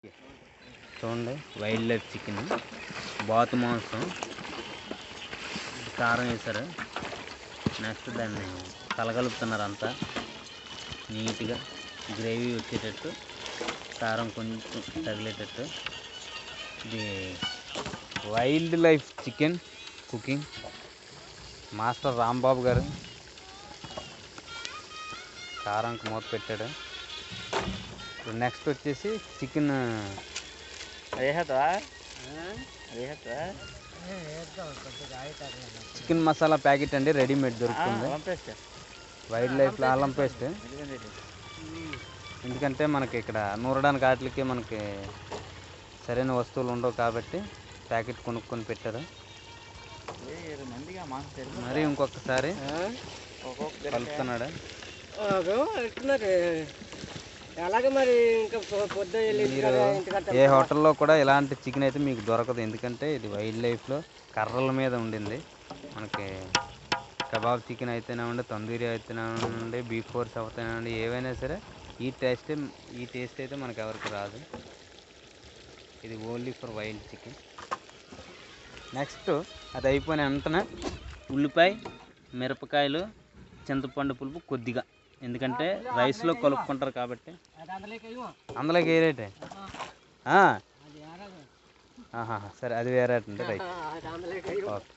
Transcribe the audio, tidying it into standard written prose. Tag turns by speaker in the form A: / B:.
A: చూడండి, wild life chicken, బాతు మాంసం, కారం వేశారు. నెక్స్ట్ దాన్ని కలగలుపుతున్నారు అంతా నీట్గా, గ్రేవీ వచ్చేటట్టు, కారం కొంచెం తగిలేటట్టు. ఇది wild life chicken cooking master Rambabu గారు కారంకి మూత పెట్టాడు. ఇప్పుడు నెక్స్ట్ వచ్చేసి చికెన్ చికెన్ మసాలా ప్యాకెట్ అండి, రెడీమేడ్ దొరుకుతుంది. వైల్డ్ లైఫ్లో అల్లం పేస్ట్, ఎందుకంటే మనకి ఇక్కడ నూరడానికి వాటికి మనకి సరైన వస్తువులు ఉండవు కాబట్టి ప్యాకెట్ కొనుక్కొని పెట్టారు. మరి ఇంకొకసారి కలుపుతున్నాడు. ఏ హోటల్లో కూడా ఇలాంటి చికెన్ అయితే మీకు దొరకదు, ఎందుకంటే ఇది వైల్డ్ లైఫ్లో కర్రల మీద ఉండింది. మనకి కబాబ్ చికెన్ అయితేనేవ్వండి, తందూరి అయితేనేవ్వండి, బీఫ్ ఫోర్స్ అవుతానండి, ఏవైనా సరే ఈ టేస్ట్ అయితే మనకు ఎవరికి రాదు. ఇది only for wild chicken. Next అది అయిపోయిన వెంటనే ఉల్లిపాయ, మిరపకాయలు, చింతపండు పులుపు కొద్దిగా, ఎందుకంటే రైస్లో కలుపుకుంటారు కాబట్టి. అందులోకి ఏ రేటే? సరే, అది వేరే రైట్. ఓకే.